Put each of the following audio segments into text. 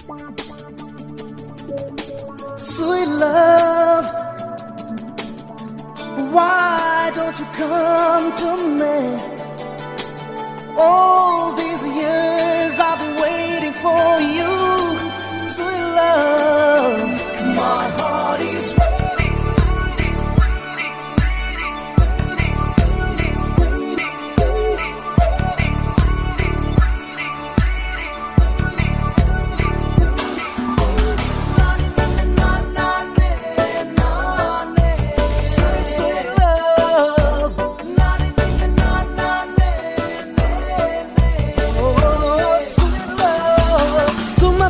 Sweet love, why don't you come to me? All these years I've been waiting for you. Sweet love, my heart is waiting.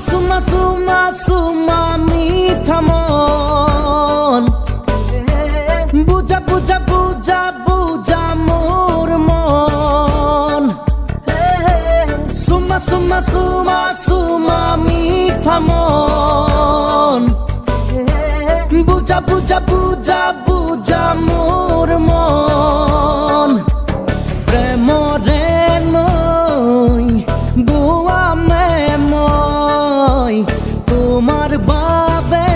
Suma, suma, suma, meetha mon. Buja, buja, buja, buja, mor mon. Suma, suma, suma, suma, meetha mon. Buja, buja, buja, buja, mor mon. Premore noi, bua me moi. তোমার বাবে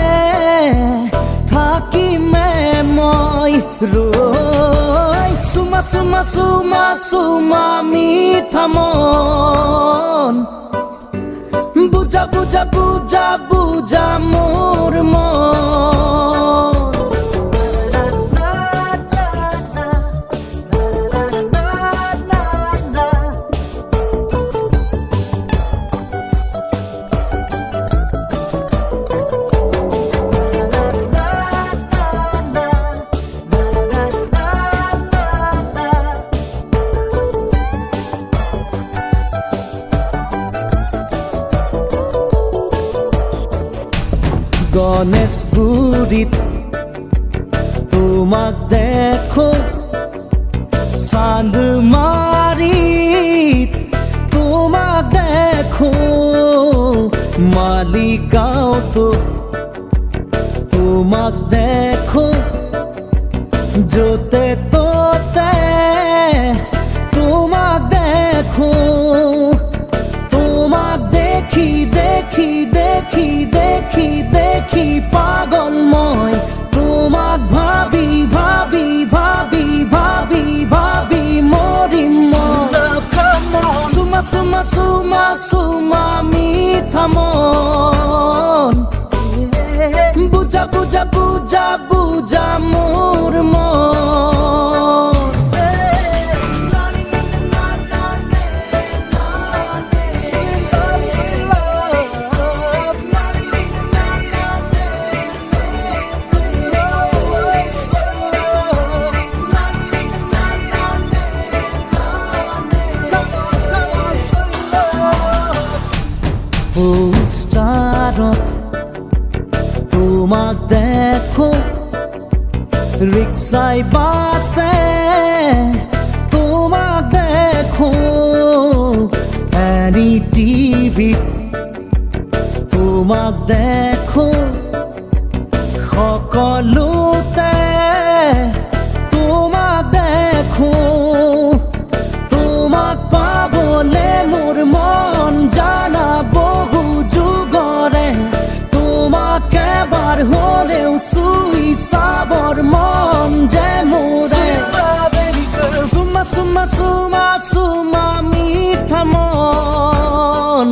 থাকি মে মই রই সুমা সুমা সুমা সুমা মিঠা মন বুঝা বুঝা বুঝা বুঝা মোর মন গণেশগুৰিত তোমাক দেখো চান্দমাৰিত তোমাক দেখো মালিগাঁওতো তোমাক দেখো য'তে ত'তে তোমাক দেখো তোমাক দেখি দেখি দেখি দেখি দেখি পাগল মই তোমাক ভাবি ভাবি ভাবি ভাবি ভাবি মরিম সুমা সুমা সুমা সুমা মিঠা মন বুঝা বুঝা বুঝা বুঝা মোর মন পোস্টারত তোমাক দেখো রিক্সায় বাসে তোমাক দেখো এনি টিভিত তোমাক দেখো সকলোতে তোমাক দেখো তোমাক পাবলে মোৰ মন জানা বহু যুগৰে তোমাক এবাৰ হ'লেও চুই চাবৰ মন যে মোৰে চুমা চুমা চুমা চুমা মিঠা মন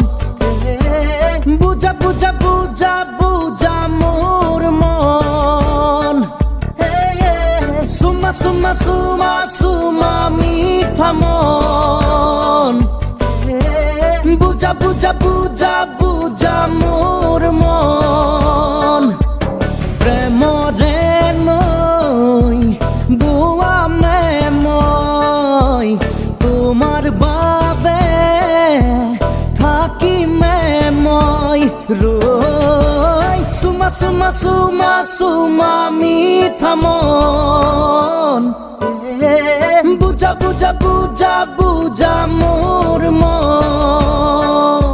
বুজা বুজা বুজা বুজা মোৰ মন চুমা চুমা চুমা চুমা মিঠা মন বুজা বুজা বুজা বুজা মোর মন প্রেমরে নই বুয়া মে মই তোমার বাবে থাকি মে মই রই সুমা সুমা সুমা সুমা মিঠা মন বুঝা বুঝা বুঝা বুঝা মোর মন